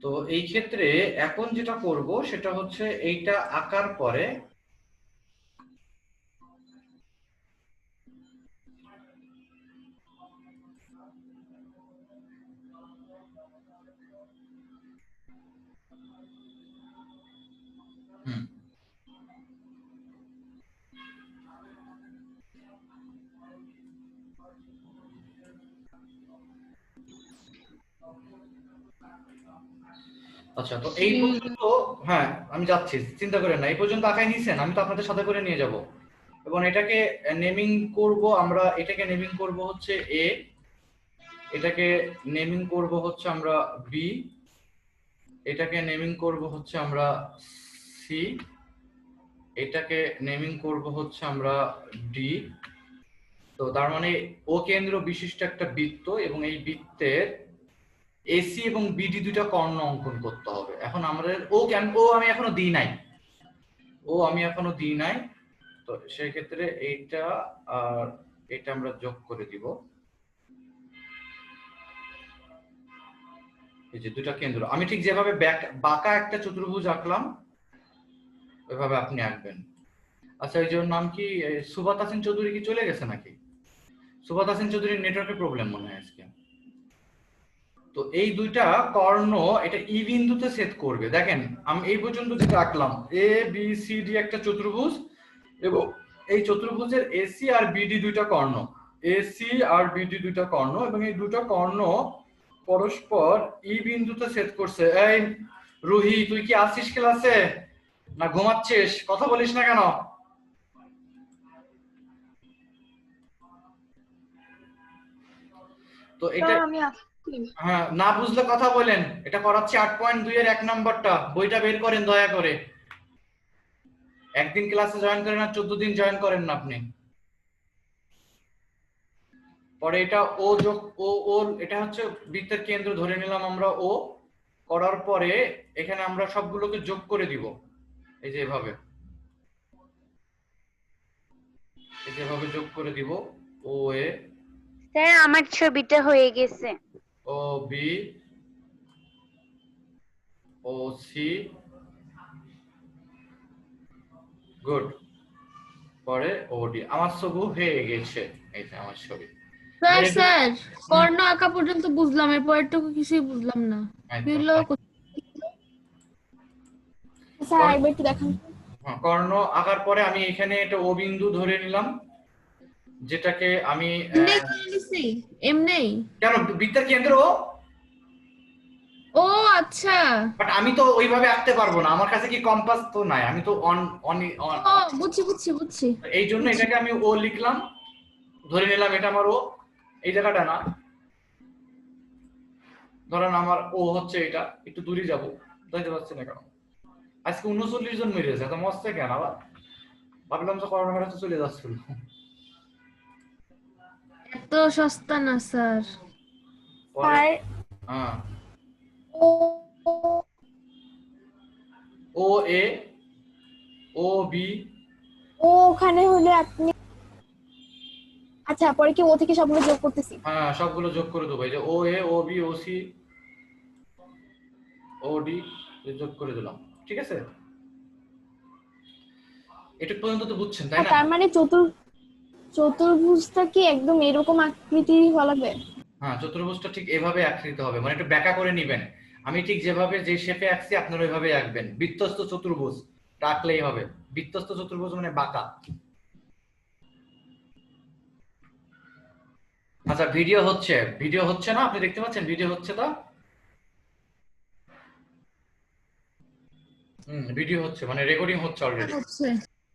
তো এই ক্ষেত্রে এখন যেটা করব সেটা হচ্ছে এইটা আঁকার পরে হুম আচ্ছা, তো এই পর্যন্ত, হ্যাঁ আমি যাচ্ছি, চিন্তা করেন না, এই পর্যন্ত আঁকায় নিছেন, আমি তো আপনাদের সাথে করে নিয়ে যাব। এবং এটাকে নেমিং করব আমরা, এটাকে নেমিং করব হচ্ছে এ, এটাকে নেমিং করব হচ্ছে আমরা বি, এটাকে নেমিং করব হচ্ছে আমরা সি, এটাকে নেমিং করব হচ্ছে আমরা ডি। তো তার মানে ও কেন্দ্র বিশিষ্ট একটা বৃত্ত, এবং এই বৃত্তের এসি এবং বিডি দুইটা কর্ণ অঙ্কন করতে হবে। এখন আমাদের ও আমি এখনো দিই নাই, তো সেই ক্ষেত্রে এইটা আর এটা আমরা যোগ করে দিব। এই যে দুটা কেন্দ্র আমি ঠিক যেভাবে বাঁকা একটা চতুর্ভুজ আঁকলাম ওইভাবে আপনি আঁকবেন। আচ্ছা, এই জন্য নাম কি সুবাত হাসিন চৌধুরী কি চলে গেছে নাকি? সুবাত হাসিন চৌধুরীর নেটওয়ার্কের প্রবলেম মনে হয় আজকে। তো এই দুইটা কর্ণ এটা ই বিন্দুতে ছেদ করবে। দেখেন আমি এই পর্যন্ত যেটা আঁকলাম, এ বি সি ডি একটা চতুর্ভুজ, এবং এই চতুর্ভুজের এসি আর বিডি দুইটা কর্ণ, এসি আর বিডি দুইটা কর্ণ, এবং এই দুটো কর্ণ পরস্পর ই বিন্দুতে ছেদ করছে। এই রুহি, তুই কি আসছিস ক্লাসে না ঘুমাচ্ছিস? কথা বলিস না কেন? তো এটা, হ্যাঁ না বুঝলে কথা বলেন। এটা করাচ্ছি 8.2 এর 1 নম্বরটা, বইটা বের করেন দয়া করে। একদিন ক্লাসে জয়েন করেন আর 14 দিন জয়েন করেন না আপনি। পরে এটা ও যোগ ও এটা হচ্ছে বৃত্তের কেন্দ্র ধরে নিলাম আমরা ও, করার পরে এখানে আমরা সবগুলোকে যোগ করে দিব। এই যে এভাবে, যোগ করে দিব। ও এ, স্যার আমার ছবিটা হয়ে গেছে। ও বি, ও সি, গুড। পরে ও ডি, আমার ছবি হয়ে গেছে। এই যে আমার ছবি। স্যার স্যার কর্ণ আঁকা পর্যন্ত বুঝলাম, এর পরেরটুকু কিছুই বুঝলাম না। স্যার আরেকবার একটু দেখান। কর্ণ আঁকার পরে আমি এখানে একটা ও বিন্দু ধরে নিলাম, যেটাকে আমি এমনি কেন বৃত্তের কেন্দ্র। ও আচ্ছা, বাট আমি তো ওইভাবে আঁকতে পারবো না, আমার কাছে কি কম্পাস তো নাই, আমি তো ও বুঝছি বুঝছি বুঝছি। এই জন্য এটাকে আমি ও লিখলাম, ধরে নিলাম এটা আমার ও, এই জায়গাটা না, ধরেন আমার ও হচ্ছে এটা, একটু দূরে যাবো, বুঝতে পারছি না কেন আজকে 39 জন মেরেছে, এত মস্তে কেন আবার? ভাবলাম যে করোনা ভাইরাস চলে যাচ্ছিল। এত সস্তা না স্যার। হ্যাঁ, ও এ, ও বি, ও ওখানে হলে আপনি, আচ্ছা পরে কি ও থেকে সবগুলো যোগ করতেছি? হ্যাঁ সবগুলো যোগ করে দেবো। এই যে ও এ, ও বি, ও সি, ও ডি যোগ করে দিলাম, ঠিক আছে? এটা পর্যন্ত তো বুঝছেন তাই না? তার মানে চতুর্ভুজটা কি একদম এরকম আকৃতির হওয়া লাগবে? হ্যাঁ, চতুর্ভুজটা ঠিক এভাবে আঁকতে হবে, মানে একটু ব্যাকা করে নিবেন। আমি ঠিক যেভাবে যে শেপে আঁকছি আপনারা ওইভাবে আঁকবেন। বৃত্তস্থ চতুর্ভুজ আঁকলেই হবে। বৃত্তস্থ চতুর্ভুজ মানে বাঁকা। আচ্ছা, ভিডিও হচ্ছে না? আপনি দেখতে পাচ্ছেন ভিডিও হচ্ছে তো? ভিডিও হচ্ছে মানে রেকর্ডিং হচ্ছে অলরেডি।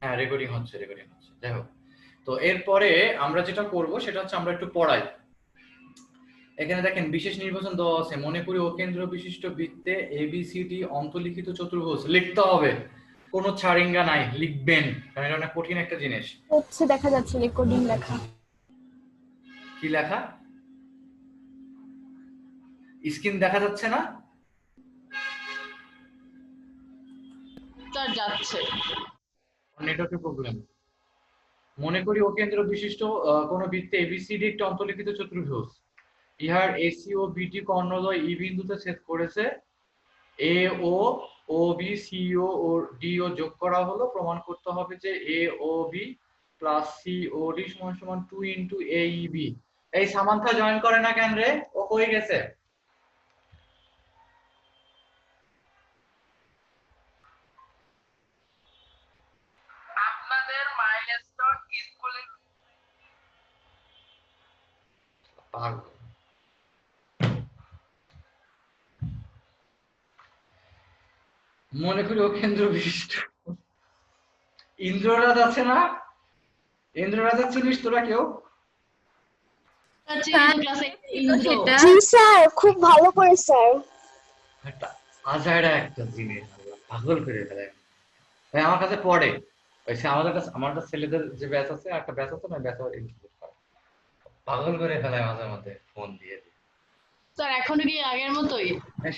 হ্যাঁ রেকর্ডিং হচ্ছে। যাই হোক, তো এরপরে আমরা যেটা করব সেটা হচ্ছে আমরা একটু পড়াই। এখানে দেখেন বিশেষ নির্বাচন দেওয়া আছে, মনে করি ও কেন্দ্র বিশিষ্ট বৃত্তে এবিসিডি অন্তর্লিখিত চতুর্ভুজ। লিখতে হবে, কোনো ছাড়িঙ্গা নাই, লিখবেন, কারণ এটা অনেক কঠিন একটা জিনিস। হচ্ছে দেখা যাচ্ছে রেকর্ডিং লেখা। কি লেখা? স্ক্রিন দেখা যাচ্ছে না? যাচ্ছে নেটওয়ার্কের প্রবলেম। মনে করি ও কেন্দ্র বিশিষ্ট কোন বৃত্তে এবিসিডি একটি অন্তর্লিখিত চতুর্ভুজ, ইহার এসি ও বিটি কর্ণদ্বয় ই বিন্দুতে ছেদ করেছে এ ও ও বি সি ও ডি ও যোগ করা হলো, প্রমাণ করতে হবে যে এ ও বি প্লাস সি ও ডি সমান সমান 2 ইনটু এ ই বি। এই সামান্থা জয়েন করে না কেন রে, ও কই গেছে? আপনাদের মাইলস্টোন স্কুলে পাগল। মনে করি ও কেন্দ্র বিশিষ্ট। ইন্দ্ররাজ আছে না, ইন্দ্ররাজের চিনিস তোরা কেউ? ক্লাসে ইন্দ্র সেটা জি স্যার, খুব ভালো করে স্যার। একটা আজাইরা একটা জিনিস, আল্লাহ, পাগল করে ফেলে। ভাই আমার কাছে পড়ে, ওই সে আমাদের কাছে, আমার কাছে ছেলেদের যে ব্যাচ আছে, একটা ব্যাচ আছে না, ব্যাচ পাগল করে ফেলায় মাঝে মধ্যে ফোন দিয়ে। স্যার এখনো কি আগের মতোই?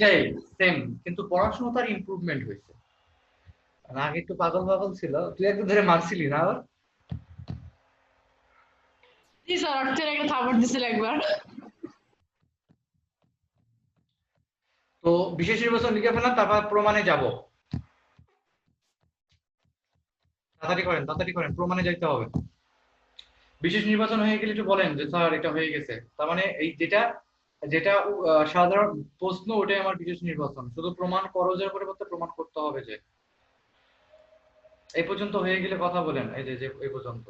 সেই সেম, কিন্তু পড়াশোনা তার ইমপ্রুভমেন্ট হয়েছে। আগে একটু পাগল পাগল ছিল, তুই একটু ধরে মারছিলি না আবার? জি স্যার, অর্থের একটা থাপড় দিছিল একবার। তো বিশেষ নির্বাচন লিখে ফেলাম, তারপর প্রমাণে যাব। তাড়াতাড়ি করেন, প্রমাণে যাইতে হবে। বিশেষ নির্বাচন হয়ে গেলে একটু বলেন যে স্যার এটা হয়ে গেছে, তার মানে এই যেটা যেটা সাধারণ প্রশ্ন, ওটাই আমার বিশেষ নির্বাচন। শুধু প্রমাণ করজের পরিবর্তে প্রমাণ করতে হবে যে এই পর্যন্ত হয়ে গেলে কথা বলেন, এই যে এই পর্যন্ত।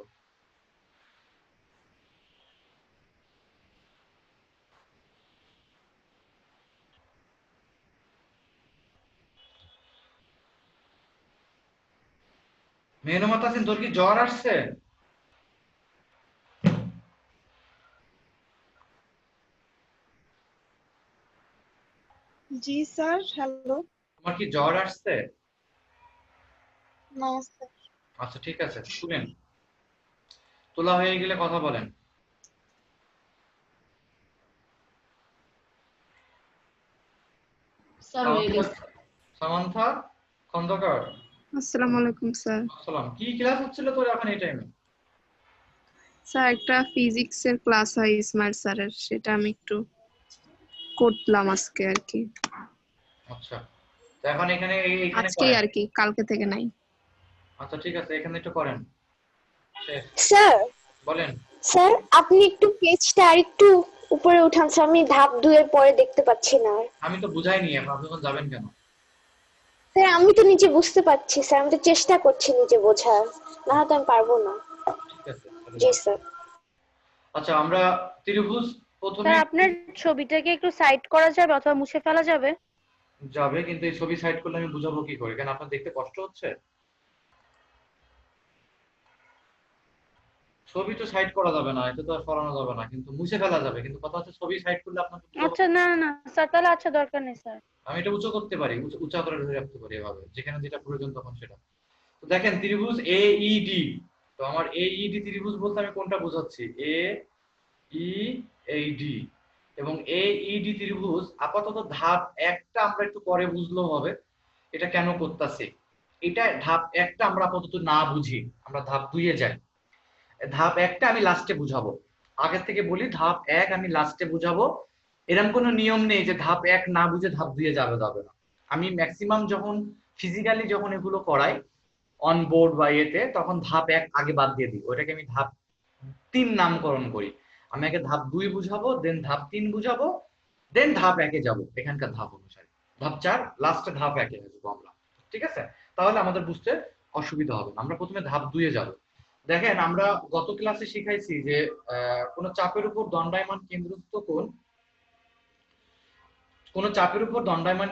মেহনমত আছেন, তোর কি জ্বর আসছে? জি স্যার, হ্যালো। তোমার কি জ্বর আসছে? না স্যার। আচ্ছা ঠিক আছে, শুনেন, তোলা হয়ে গেলে কথা বলেন। স্যার হয়ে গেছে। সামান্থা খন্দকার, আসসালামু আলাইকুম স্যার। আসসালাম। কি ক্লাস হচ্ছিল তোর এখন এই টাইমে? স্যার একটা ফিজিক্সের ক্লাস হয় ইসমাইল স্যারের, সেটা আমি একটু করলাম আজকে আর কি। আচ্ছা, তো এখন এইখানে আজকেই করেন। আর কি, কালকে থেকে নাই। আচ্ছা ঠিক আছে, এখানে একটু করেন। শেষ। স্যার, বলেন। স্যার আপনি একটু পেজটা আর একটু উপরে উঠান স্যার, আমি ধাপ 2 এর পরে দেখতে পাচ্ছি না আর। আমি তো বুঝাইনি, এখন আপনি এখন যাবেন কেন? স্যার আমি তো নিজে বুঝতে পারছি স্যার, আমি তো চেষ্টা করছি নিজে বোঝার, না হয়তো আমি পারবো না। ঠিক আছে, তাহলে জি যান। স্যার। আচ্ছা, আমরা ত্রিভুজ প্রথমে স্যার আপনার ছবিটাকে একটু সাইড করা যাবে অথবা মুছে ফেলা যাবে? যাবে, কিন্তু এই ছবি সাইড করলে আমি বুঝাবো কি করে? কেন আপনার দেখতে কষ্ট হচ্ছে? ছবি তো সাইড করা যাবে না, এটা তো আর সরানো যাবে না, কিন্তু মুছে ফেলা যাবে। কিন্তু কথা হচ্ছে ছবি সাইড করলে আপনাকে বুঝাবো। আচ্ছা না না স্যার, তাহলে আচ্ছা দরকার নেই স্যার। আমি এটা উঁচু করতে পারি, উঁচা করে ধরে রাখতে পারি এভাবে, যেখানে যেটা প্রয়োজন তখন সেটা। তো দেখেন, ত্রিভুজ এ ই ডি। তো আমার এ ই ডি ত্রিভুজ বলতে আমি কোনটা বোঝাচ্ছি? এ ই এই ডি। এবং এ ই ডি ত্রিভুজ আপাতত ধাপ একটা আমরা একটু পরে বুঝলেও হবে এটা কেন করতেছি। এটা ধাপ একটা আমরা আপাতত না বুঝি, আমরা ধাপ 2 এ যাই। ধাপ একটা আমি লাস্টে বুঝাবো। আগের থেকে বলি, ধাপ 1 আমি লাস্টে বুঝাবো। এরকম কোনো নিয়ম নেই যে ধাপ 1 না বুঝে ধাপ 2 এ যাবে না। আমি ম্যাক্সিমাম যখন ফিজিক্যালি যখন এগুলো করাই অন বোর্ড বা ইয়েতে, তখন ধাপ 1 আগে বাদ দিয়ে দিই, ওইটাকে আমি ধাপ 3 নামকরণ করি। আমি আগে ধাপ 2 বুঝাবো, দেন ধাপ 3 বুঝাবো, দেন ধাপ 1 এ যাবো এখানকার ধাপ অনুসারে। ধাপ 4 লাস্টে ধাপ 1 এ আসবো আমরা। ঠিক আছে, তাহলে আমাদের বুঝতে অসুবিধা হবে না। আমরা প্রথমে ধাপ 2 এ যাব। দেখেন, আমরা গত ক্লাসে শিখাইছি যে কোন চাপের উপর দণ্ডায়মান কেন্দ্রস্থ কোণ, কোন চাপের উপর দণ্ডায়মান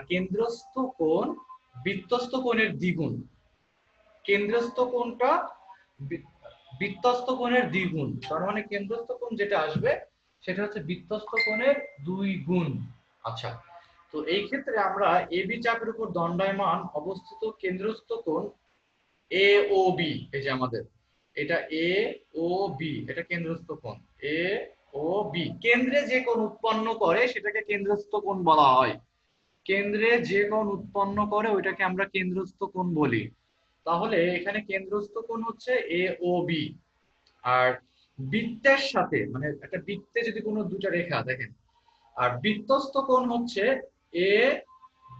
কেন্দ্রস্থ কোণ বৃত্তস্থ কোণের দ্বিগুণ। কেন্দ্রস্থ কোণটা বৃত্তস্থ কোণের দ্বিগুণ, তার মানে কেন্দ্রস্থ কোণ যেটা আসবে সেটা হচ্ছে বৃত্তস্থ কোণের 2 গুণ। আচ্ছা, তো এই ক্ষেত্রে আমরা এবি চাপের উপর দণ্ডায়মান অবস্থিত কেন্দ্রস্থ কোণ এ ও বি, এই যে আমাদের এটা এ ও বি, এটা কেন্দ্রস্থ কোণ এ ও বি। কেন্দ্রে যে কোণ উৎপন্ন করে সেটাকে কেন্দ্রস্থ কোণ বলা হয়। কেন্দ্রে যে কোণ উৎপন্ন করে ওইটাকে আমরা কেন্দ্রস্থ কোণ বলি। তাহলে এখানে কেন্দ্রস্থ কোণ হচ্ছে এ ও বি। আর বৃত্তের সাথে, মানে একটা বৃত্তে যদি কোনো দুটো রেখা দেখেন, আর বৃত্তস্থ কোণ হচ্ছে এ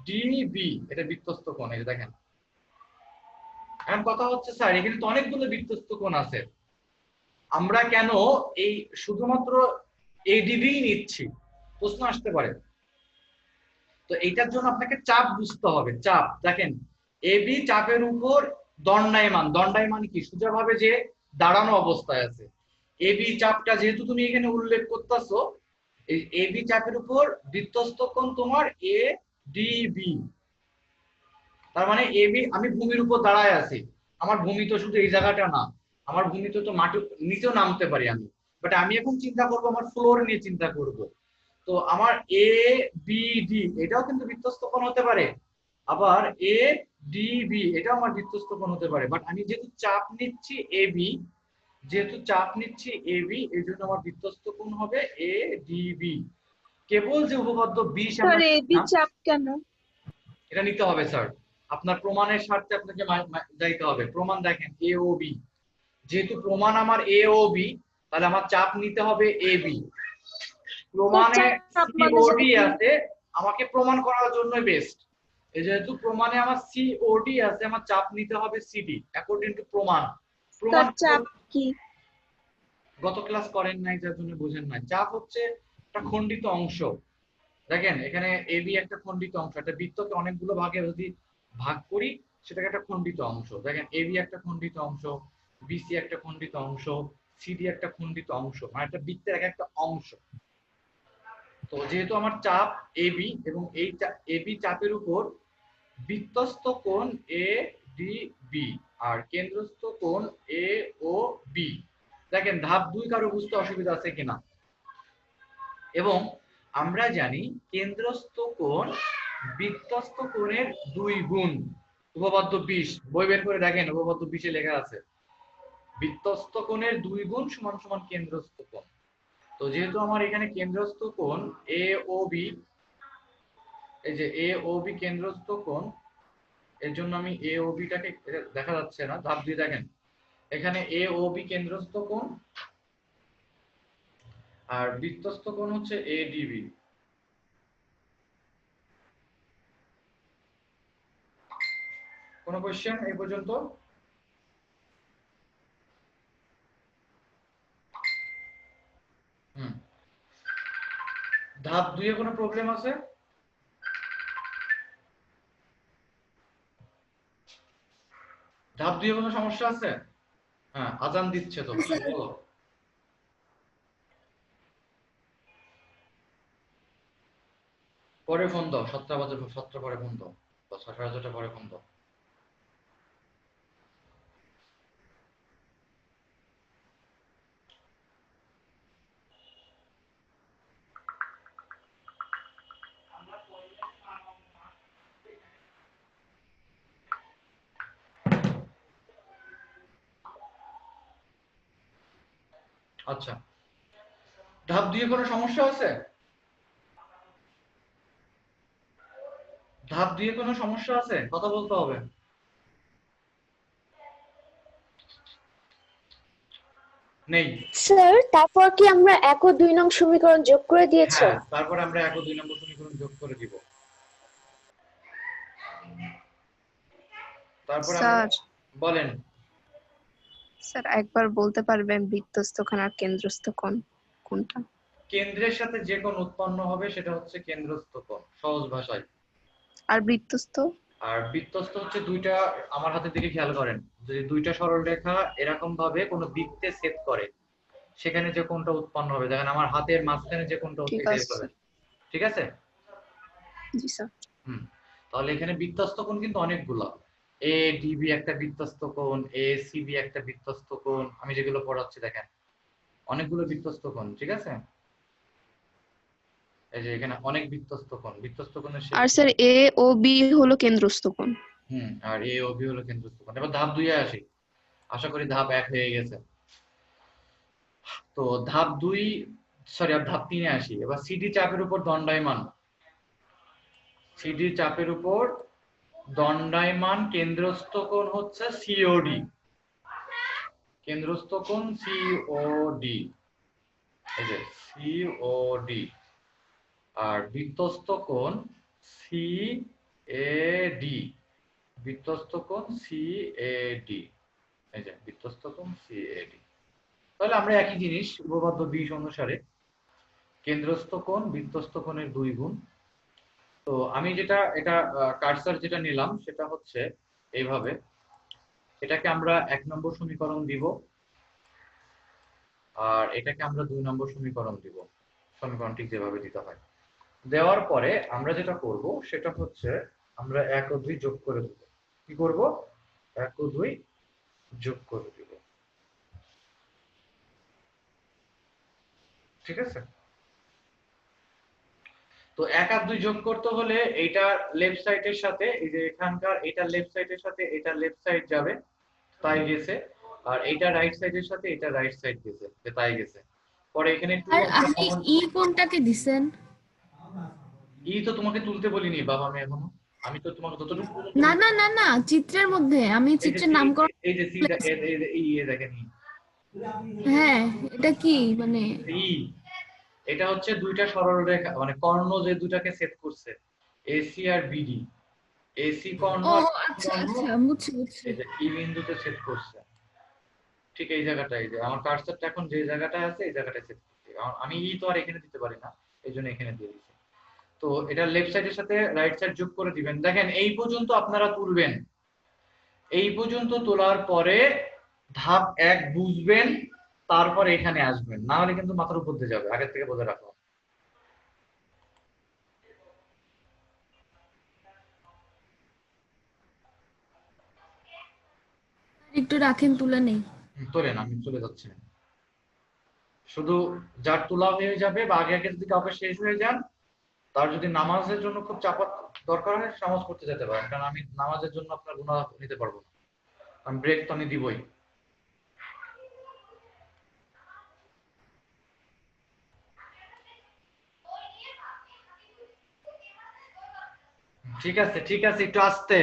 ডিবি, এটা বৃত্তস্থ কোণ। এই যে দেখেন, এখন কথা হচ্ছে স্যার এখানে তো অনেকগুলো বৃত্তস্থ কোণ আছে, আমরা কেন এই শুধুমাত্র এডিবি নিচ্ছি? প্রশ্ন আসতে পারে। তো এইটার জন্য আপনাকে চাপ বুঝতে হবে। চাপ দেখেন, এবি চাপের উপর দণ্ডায়মান। দণ্ডায়মান কি? সোজাভাবে যে দাঁড়ানো অবস্থায় আছে। এবি চাপটা যেহেতু তুমি এখানে উল্লেখ করতেছো, এই এবি চাপের উপর বৃত্তস্থ কোণ তোমার এ ডিবি। তার মানে এবি, আমি ভূমির উপর দাঁড়ায় আছি, আমার ভূমি তো শুধু এই জায়গাটা না, আমার ভূমি তো মাটি নিচেও নামতে পারি আমি, বাট আমি এখন চিন্তা করব আমার ফ্লোর নিয়ে চিন্তা করব। তো আমার এ বি ডি এটাও কিন্তু বৃত্তস্থ কোণ হতে পারে, আবার এ ডি বি এটাও আমার বৃত্তস্থ কোণ হতে পারে, বাট আমি যেহেতু চাপ নিচ্ছি এ বি, যেহেতু চাপ নিচ্ছি এ বি, এই জন্য আমার বৃত্তস্থ কোণ হবে এ ডি বি। কেবল যে উপপাদ্য 20 স্যার এবি চাপ কেন? এটা নিতে হবে স্যার, আপনার প্রমাণের স্বার্থে আপনাকে যাইতে হবে। প্রমাণ দেখেন এ ও বি, যেহেতু প্রমাণ আমার এ ও বি, তাহলে আমার চাপ নিতে হবে এ বি। প্রমাণে সিওডি আছে, আমাকে প্রমাণ করার জন্য বেস্ট। এই যেহেতু প্রমাণে আমার সিওডি আছে, আমার চাপ নিতে হবে সিডি অ্যাকর্ডিং টু প্রমাণ। প্রমাণ চাপ কি? গত ক্লাস করেন নাই, যার জন্য বুঝেন নাই। চাপ হচ্ছে একটা খণ্ডিত অংশ। দেখেন এখানে এবি একটা খণ্ডিত অংশ, একটা বৃত্তকে অনেকগুলো ভাগে যদি ভাগ করি সেটাকে একটা খণ্ডিত অংশ। দেখেন এবি একটা খণ্ডিত অংশ, বিসি একটা খণ্ডিত অংশ, সিডি একটা খণ্ডিত অংশ, মানে একটা বৃত্তের এক একটা অংশ। তো যেহেতু আমার চাপ এবি এবং এই এবি চাপের উপর বৃত্তস্থ কোণ এ ডি বি আর কেন্দ্রস্থ কোণ এ ও বি। দেখেন ধাপ 2 কারো বুঝতে অসুবিধা আছে কিনা? এবং আমরা জানি কেন্দ্রস্থ কোণ বৃত্তস্থ কোণের 2 গুণ। উপপাদ্য 20 বই বের করে দেখেন, উপপাদ্য 20 এ লেখা আছে বৃত্তস্থ কোণের 2 গুণ সমান সমান কেন্দ্রস্থ কোণ। তো যেহেতু আমার এখানে কেন্দ্রস্থ কোণ এ ও বি, এই যে এ ও বি কেন্দ্রস্থ কোণ, এর জন্য আমি এ ও বিটাকে, দেখা যাচ্ছে না, ধাপ 2 দেখেন এখানে এ ও বি কেন্দ্রস্থ কোণ আর বৃত্তস্থ কোণ হচ্ছে এ ডি বি। কোনো কোশ্চেন এই পর্যন্ত? ধাপ 2 এ কোনো প্রবলেম আছে? ধাপ 2 এ কোনো সমস্যা আছে? হ্যাঁ, আজান দিচ্ছে তো, বলো। পরে ফোন দাও, 7টা বাজে, 7টা পরে ফোন দাও, 7:30 পরে ফোন দাও। আচ্ছা, ধাপ 2 এ কোনো সমস্যা আছে? ধাপ 2 এ কোনো সমস্যা আছে? কথা বলতে হবে। নেই? স্যার তারপর কি আমরা 1 ও 2 নং সমীকরণ যোগ করে দিয়েছো? হ্যাঁ, তারপরে আমরা 1 ও 2 নম্বর সমীকরণ যোগ করে দিব। তারপরে আমরা স্যার বলেন। স্যার একবার বলতে পারবেন বৃত্তস্থ কোণ আর কেন্দ্রস্থ কোণ কোনটা? কেন্দ্রের সাথে যে কোণ উৎপন্ন হবে সেটা হচ্ছে কেন্দ্রস্থ কোণ, সহজ ভাষায়। আর বৃত্তস্থ? আর বৃত্তস্থ হচ্ছে দুইটা, আমার হাতের দিকে খেয়াল করেন, যদি দুইটা সরল রেখা এরকম ভাবে কোনো বৃত্তে ছেদ করে সেখানে যে কোণটা উৎপন্ন হবে, দেখেন আমার হাতের মাঝখানে যে কোণটা হচ্ছে ঠিক এটাই আছে হবে। ঠিক আছে? জি স্যার। তাহলে এখানে বৃত্তস্থ কোণ কিন্তু অনেকগুলো। এ ডিবি একটা বৃত্তস্থ কোণ, এ সিবি একটা বৃত্তস্থ কোণ, আমি যেগুলো পড়াচ্ছি দেখেন অনেকগুলো বৃত্তস্থ কোণ। ঠিক আছে? এই যে এখানে অনেক বৃত্তস্থ কোণ, বৃত্তস্থ কোণের আর স্যার এ ও বি হলো কেন্দ্রস্থ কোণ। আর এ ও বি হলো কেন্দ্রস্থ কোণ। এবার ধাপ 2 এ আসি, আশা করি ধাপ 1 হয়ে গেছে। তো ধাপ 2, সরি আর ধাপ 3 এ আসি। এবার সিডি চাপের উপর দণ্ডায়মান, সিডি চাপের উপর দণ্ডায়মান কেন্দ্রস্থ কোণ হচ্ছে সিওডি। কেন্দ্রস্থ কোণ সিওডি, এই যে সিওডি। আর বৃত্তস্থ কোণ সি এ ডি, বৃত্তস্থ কোণ সি এ ডি, এই যে বৃত্তস্থ কোণ সি এ ডি। তাহলে আমরা একই জিনিস উপপাদ্য 20 অনুসারে কেন্দ্রস্থ কোণ বৃত্তস্থ কোণের 2 গুণ। তো আমি যেটা এটা কার্সার যেটা নিলাম সেটা হচ্ছে এইভাবে, এটাকে আমরা 1 নম্বর সমীকরণ দিব আর এটাকে আমরা 2 নম্বর সমীকরণ দিব, সমীকরণ ঠিক যেভাবে দিতে হয়। দেওয়ার পরে আমরা যেটা করব সেটা হচ্ছে আমরা 1 ও 2 যোগ করে দেব। কি করব? 1 ও 2 যোগ করে দেব। ঠিক আছে? তো 1 আর 2 যোগ করতে হলে এইটা লেফট সাইডের সাথে এই যে এখানকার এটা লেফট সাইডের সাথে এটা লেফট সাইড যাবে, তাই গেছে। আর এইটা রাইট সাইডের সাথে এটা রাইট সাইড গেছে, তাই গেছে। পরে এখানে 2 আর আমরা আপনি কমন, ই কোনটাকে দিছেন? ই তো তোমাকে তুলতে বলিনি বাবা, আমি এখনো, আমি তো তোমাকে যতটুকু পর্যন্ত না না না না, চিত্রের মধ্যে আমি এই যে চিত্রের নামকরণ। এই যে সি এই দেখেন হ্যাঁ, এটা কি মানে? ই, এটা হচ্ছে দুইটা সরল রেখা মানে কর্ণ যে দুটাকে সেট করছে, এসি আর বিডি। এসি কর্ণ ও আর আচ্ছা কর্ণ আচ্ছা, বুঝছি বুঝছি। এই যে ই বিন্দুতে সেট করছে। ঠিক এই জায়গাটায়, যে আমার কার্সারটা এখন যে জায়গাটায় আছে এই জায়গাটায় সেট করছি। আমি ই তো আর এখানে দিতে পারি না, এইজন্য এখানে দিয়ে দিচ্ছি। তো এটা লেফট সাইডের সাথে রাইট সাইড যোগ করে দিবেন। দেখেন এই পর্যন্ত আপনারা তুলবেন, এই পর্যন্ত তোলার পরে ধাপ 1 বুঝবেন, তারপর এখানে আসবেন, না হলে কিন্তু মাথার উপর দিয়ে যাবে। আগের থেকে বলে রাখো। একটু রাখেন, তুলে নেই। তোলেন, আমি চলে যাচ্ছি। শুধু যার তোলা হয়ে যাবে বা আগে আগে যদি কাউকে শেষ হয়ে যান, তার যদি নামাজের জন্য খুব চাপা দরকার হয় নামাজ পড়তে যেতে পারেন, কারণ আমি নামাজের জন্য আপনার গুনাহ নিতে পারবো না, আমি ব্রেক তো আমি দিবই। ঠিক আছে ঠিক আছে, একটু আস্তে।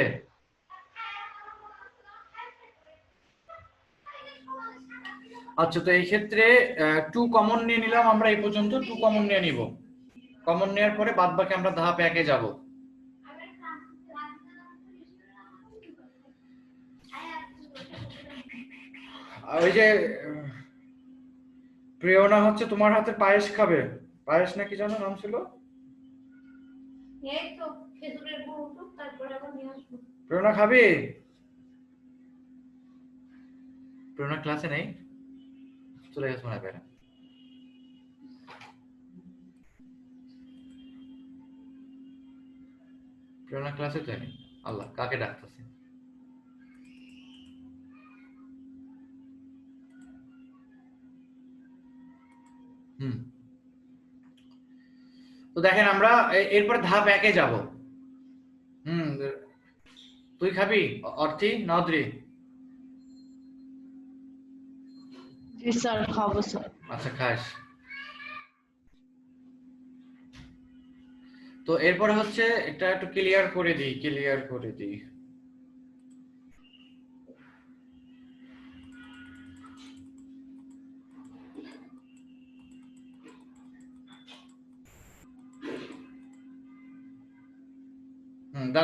আচ্ছা, তো এই ক্ষেত্রে 2 কমন নিয়ে নিলাম আমরা, এই পর্যন্ত 2 কমন নিয়ে নিব। কমন নেওয়ার পরে বাদ বাকি আমরা ধাপ 1 এ যাব। আর ওই যে প্রিয়না হচ্ছে তোমার হাতে পায়েস খাবে, পায়েস নাকি জানো নাম ছিল, এই তো খেজুরের গুড় উঠুক, তারপরে আবার নিয়ে আসবো। প্রিয়না খাবে? প্রিয়না ক্লাসে নেই, চলে গেছে মনে হয় বাইরে। প্রিয়না ক্লাসে তো নেই, আল্লাহ কাকে ডাকতেছে। তো দেখেন আমরা এরপর ধাপ 1 এ যাব। তুই খাবি অর্থি নদ্রি? জি স্যার, খাবো স্যার। আচ্ছা খাস। তো এরপরে হচ্ছে এটা একটু ক্লিয়ার করে দিই।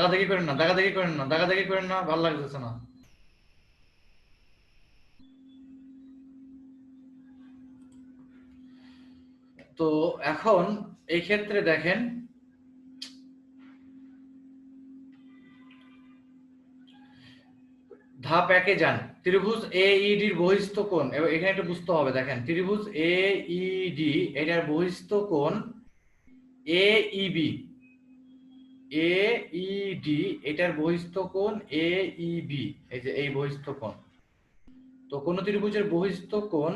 দাগাদাগি করেন না, ভালো লাগতেছে না। তো এখন এই ক্ষেত্রে দেখেন ধাপ 1 এ যান। ত্রিভুজ AED এর বহিস্থ কোণ, এখানে একটু বুঝতে হবে। দেখেন ত্রিভুজ AED এটার বহিস্থ কোণ AEB, AED এটার বহিস্থ কোণ AEB, এই যে এই বহিস্থ কোণ। তো কোন ত্রিভুজের বহিস্থ কোণ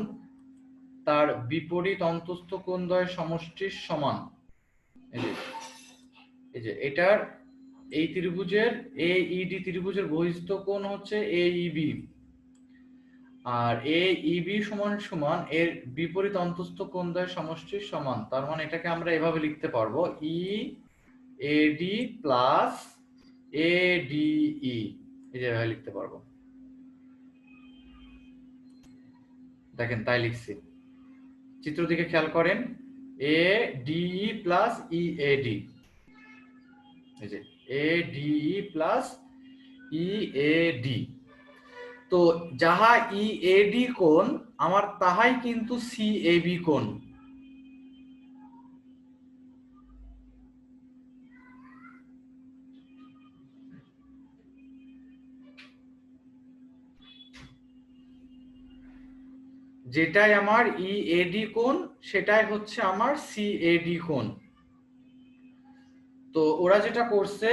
তার বিপরীত অন্তস্থ কোণদ্বয়ের সমষ্টির সমান। এই যে এটার এই ত্রিভুজের AED ত্রিভুজের বহিস্থ কোণ হচ্ছে AEB, আর AEB সমান সমান এর বিপরীত অন্তস্থ কোণদ্বয়ের সমষ্টির সমান। তার মানে এটাকে আমরা এভাবে লিখতে পারবো EAD প্লাস ADE, এই যে এভাবে লিখতে পারবো। দেখেন তাই লিখছি, চিত্র দিকে খেয়াল করেন, ADE প্লাস EAD, এই যে ADE প্লাস EAD। তো যাহা EAD কোণ আমার তাহাই কিন্তু CAB কোণ। যেটাই আমার EAD কোণ সেটাই হচ্ছে আমার CAD কোণ। তো ওরা যেটা করছে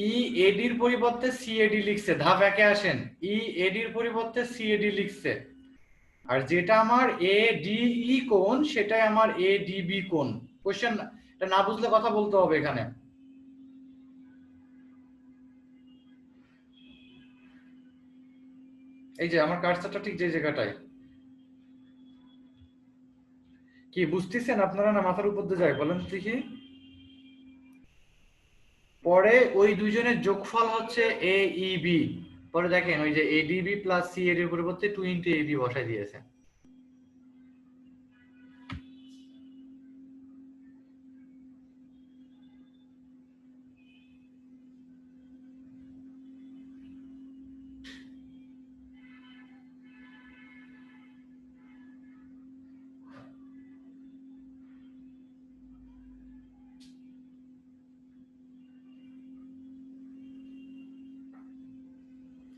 EAD এর পরিবর্তে CAD লিখছে, ধাপ একে আসেন, EAD এর পরিবর্তে CAD লিখছে, আর যেটা আমার ADE কোণ সেটাই আমার ADB কোণ। কোশ্চেন এটা না বুঝলে কথা বলতে হবে এখানে। এই যে আমার কার্সারটা ঠিক যে জায়গাটায়, কি বুঝতেছেন আপনারা না মাথার উপর দিয়ে যায় বলেন দেখি? পরে ওই দুইজনের যোগফল হচ্ছে AEB। পরে দেখেন ওই যে ADB প্লাস CAD এর পরিবর্তে 2 × AB বসাই দিয়েছে।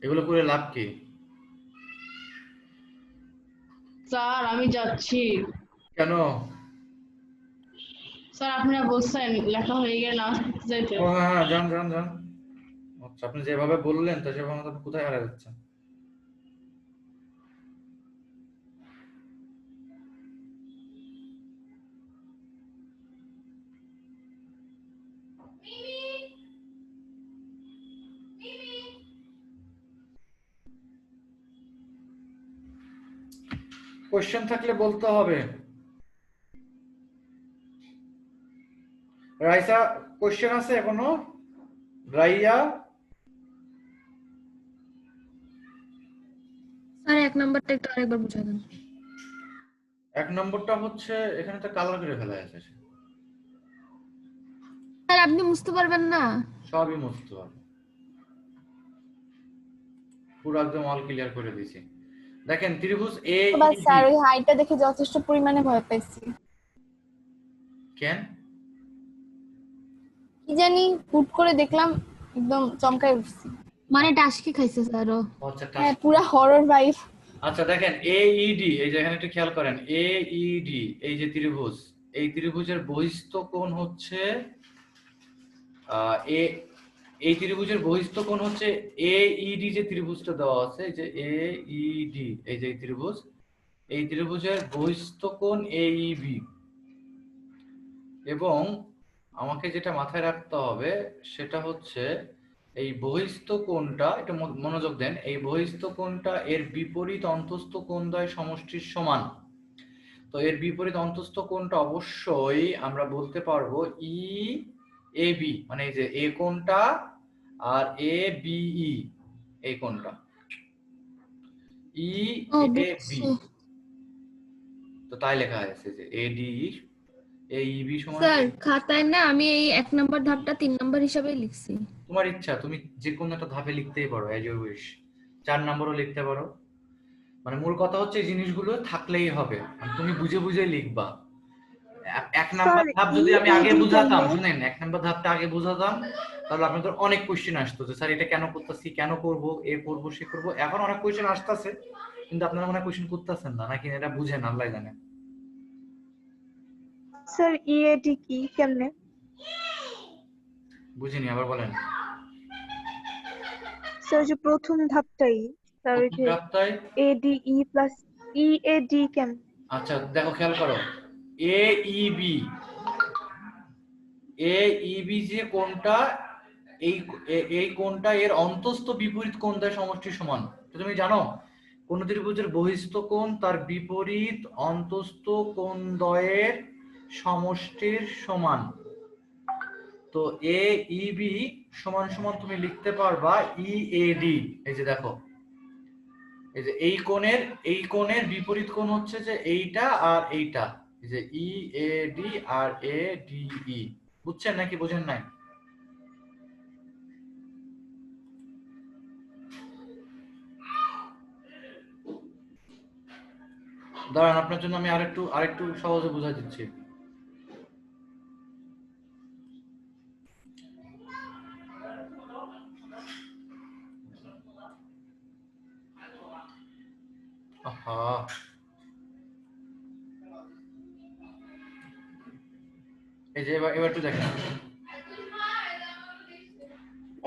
এগুলো করে লাভ কি? স্যার আমি যাচ্ছি। কেন? স্যার আপনারা বলছেন লেখা হয়ে গেলে না যেতে। ও হ্যাঁ হ্যাঁ, যান যান যান। আচ্ছা, আপনি যেভাবে বললেন তো সেভাবে আপনি কোথায় হারা যাচ্ছেন? কোশ্চেন থাকলে বলতে হবে। রাইসা কোশ্চেন আছে এখনো? রাইয়া স্যার 1 নাম্বারটা একটু আরেকবার বুঝাই দেন। 1 নম্বরটা হচ্ছে এখানে তো কালার করে ফেলা আছে, স্যার আপনি বুঝতে পারবেন না? সবই মুছতে হবে, পুরো একদম অল ক্লিয়ার করে দিয়েছি। দেখেন ত্রিভুজ বাস স্যার AEB। ওই হাইটটা দেখে যথেষ্ট পরিমাণে ভয় পাইছি। কেন? কি জানি হুট করে দেখলাম একদম চমকাই উঠছি। মানে টাসকি খাইছে স্যার ও। আচ্ছা হ্যাঁ পুরা হরর ভাইব। আচ্ছা দেখেন AED, এই যে এখানে একটু খেয়াল করেন, AED এই যে ত্রিভুজ, এই ত্রিভুজের বহিস্থ কোণ হচ্ছে এই ত্রিভুজের বহিস্থ কোণ হচ্ছে AED। যে ত্রিভুজটা দেওয়া আছে এই যে AED, এই যে ত্রিভুজ, এই ত্রিভুজের বহিস্থ কোণ AEB। এবং আমাকে যেটা মাথায় রাখতে হবে সেটা হচ্ছে এই বহিস্থ কোণটা, এটা মনোযোগ দেন, এই বহিস্থ কোণটা এর বিপরীত অন্তস্থ কোণদ্বয় সমষ্টির সমান। তো এর বিপরীত অন্তস্থ কোণটা অবশ্যই আমরা বলতে পারবো EAB, মানে এই যে এ কোণটা আর ABE, এই কোণটা ও EAB। বুঝছি। তো তাই লেখা আছে যে ADE AEB সমান। স্যার খাতায় না আমি এই 1 নাম্বার ধাপটা 3 নাম্বার হিসাবেই লিখছি। তোমার ইচ্ছা, তুমি যে কোনো একটা ধাপে লিখতেই পারো, এজ ইউ উইশ। 4 নম্বরও লিখতে পারো, মানে মূল কথা হচ্ছে এই জিনিসগুলো থাকলেই হবে, তুমি বুঝে বুঝে লিখবা। 1 নাম্বার ধাপ যদি আমি আগে বুঝাতাম, শুনেন 1 নাম্বার ধাপটা আগে বুঝাতাম তাহলে আপনাদের অনেক কোশ্চেন আসতো যে স্যার এটা কেন করতেছি, কেন করব, এ করব সে করব। এখন অনেক কোশ্চেন আসতেছে কিন্তু আপনারা মনে কোশ্চেন করতেছেন না, নাকি এটা বুঝেন আল্লাহ জানে। স্যার EAD কি কেমনে? বুঝিনি, আবার বলেন। স্যার যে প্রথম ধাপটাই, স্যার ওই যে ধাপটায় ADE প্লাস EAD কেমনে? আচ্ছা দেখো খেয়াল করো, AEB যে কোণটা, এই কোণটা এর অন্তস্থ বিপরীত কোণদ্বয় সমষ্টির সমান। তো তুমি জানো কোন ত্রিভুজের বহিস্থ কোণ তার বিপরীত অন্তস্থ কোণদ্বয়ের সমষ্টির সমান। তো AEB সমান সমান তুমি লিখতে পারবা EAD। এই যে দেখো, এই যে এই কোণের বিপরীত কোণ হচ্ছে যে এইটা আর এইটা, এই যে EAD আর ADE। বুঝছেন নাকি বোঝেন নাই? দাঁড়ান, আপনার জন্য আমি আরেকটু সহজে বুঝাই দিচ্ছি। আহা, এই যে এবার একটু দেখেন।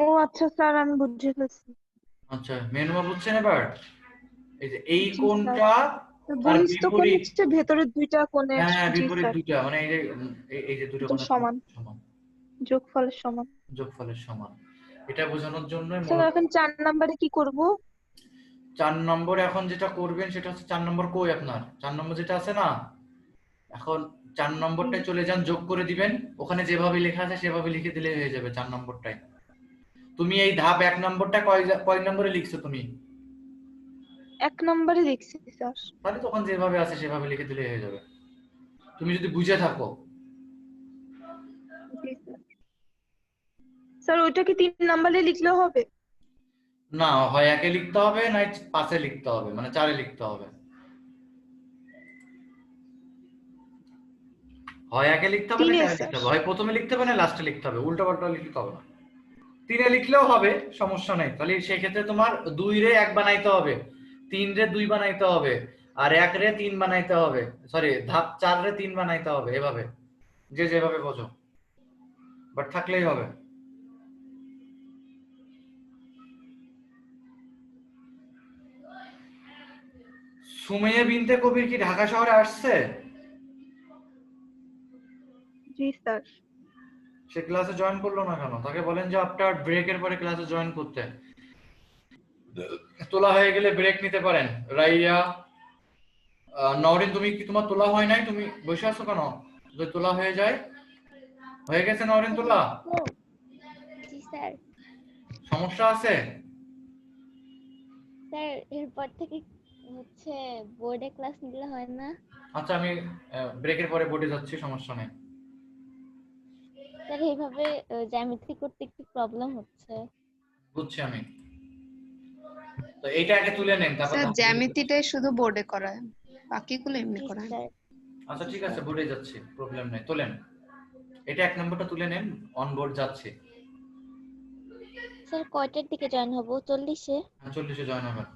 ও আচ্ছা স্যার, আমি বুঝে ফেলছি। আচ্ছা, মেনুমা বুঝছেন এবার? এই যে এই জি, কোণটা তার বহিস্থ কোণ বিপরীত। হচ্ছে ভেতরের দুইটা কোণের। হ্যাঁ, জি বিপরীত স্যার, দুইটা, মানে এই যে দুটো দুটো কোণের সমান, সমান, যোগফলের সমান। যোগফলের সমান। এটা বোঝানোর জন্য স্যার এখন 4 নম্বরে কি করব? 4 নম্বরে এখন যেটা করবেন সেটা হচ্ছে 4 নম্বর কই আপনার? 4 নম্বর যেটা আছে না, এখন 4 নম্বরটায় চলে যান, যোগ করে দিবেন। ওখানে যেভাবে লেখা আছে সেভাবে লিখে দিলে হয়ে যাবে 4 নম্বরটায়। তুমি এই ধাপ 1 নম্বরটা কয় নম্বরে লিখছো তুমি? 1 নম্বরে দেখছি স্যার। তাহলে তখন যেভাবে আছে সেভাবে লিখে দিলে হয়ে যাবে, তুমি যদি বুঝে থাকো। জি স্যার। স্যার ওইটা কি 3 নম্বরে লিখলেও হবে? না, হয় 1-এ লিখতে হবে, না 5-এ লিখতে হবে, মানে 4-এ লিখতে হবে। হয় 1-এ লিখতে হবে, না 3-এ 4-এ স্যার। লিখতে হবে, হয় প্রথমে লিখতে হবে না লাস্টে লিখতে হবে, উল্টা পাল্টা লিখতে হবে না। 3-এ লিখলেও হবে, সমস্যা নাই। তাহলে সেই ক্ষেত্রে তোমার 2-রে 1 বানাইতে হবে, 3-রে 2 বানাইতে হবে, আর 1-রে 3 বানাইতে হবে, সরি ধাপ 4-রে 3 বানাইতে হবে, এভাবে যে যেভাবে বোঝো, বাট থাকলেই হবে। সুমাইয়া বিনতে কবির কি ঢাকা শহরে আসছে? জি স্যার। সে ক্লাসে জয়েন করলো না কেন? তাকে বলেন যে আফটার ব্রেকের পরে ক্লাসে জয়েন করতে। তোলা হয়ে গেলে ব্রেক নিতে পারেন। রাইয়া, নওরিন, তুমি কি, তোমার তোলা হয় নাই? তুমি বসে আছো কেন? যদি তোলা হয়ে যায়, হয়ে গেছে নওরিন তোলা? জি স্যার। সমস্যা আছে? স্যার এরপর থেকে হচ্ছে বোর্ডে ক্লাস নিলে হয় না? আচ্ছা, আমি ব্রেকের পরে বোর্ডে যাচ্ছি, সমস্যা নেই। স্যার এইভাবে জ্যামিতি করতে একটু প্রবলেম হচ্ছে। বুঝছি আমি। তো এইটা আগে তুলে নেন, তারপর স্যার জ্যামিতিটাই শুধু বোর্ডে করায়, বাকিগুলো এমনি জি করায়। স্যার। আচ্ছা ঠিক আছে, বোর্ডে যাচ্ছি, প্রবলেম নেই, তোলেন। এটা 1 নম্বরটা তুলে নেন, অন বোর্ড যাচ্ছে। স্যার কয়টার দিকে জয়েন হবো? 40-এ? 40-এ জয়েন হবেন।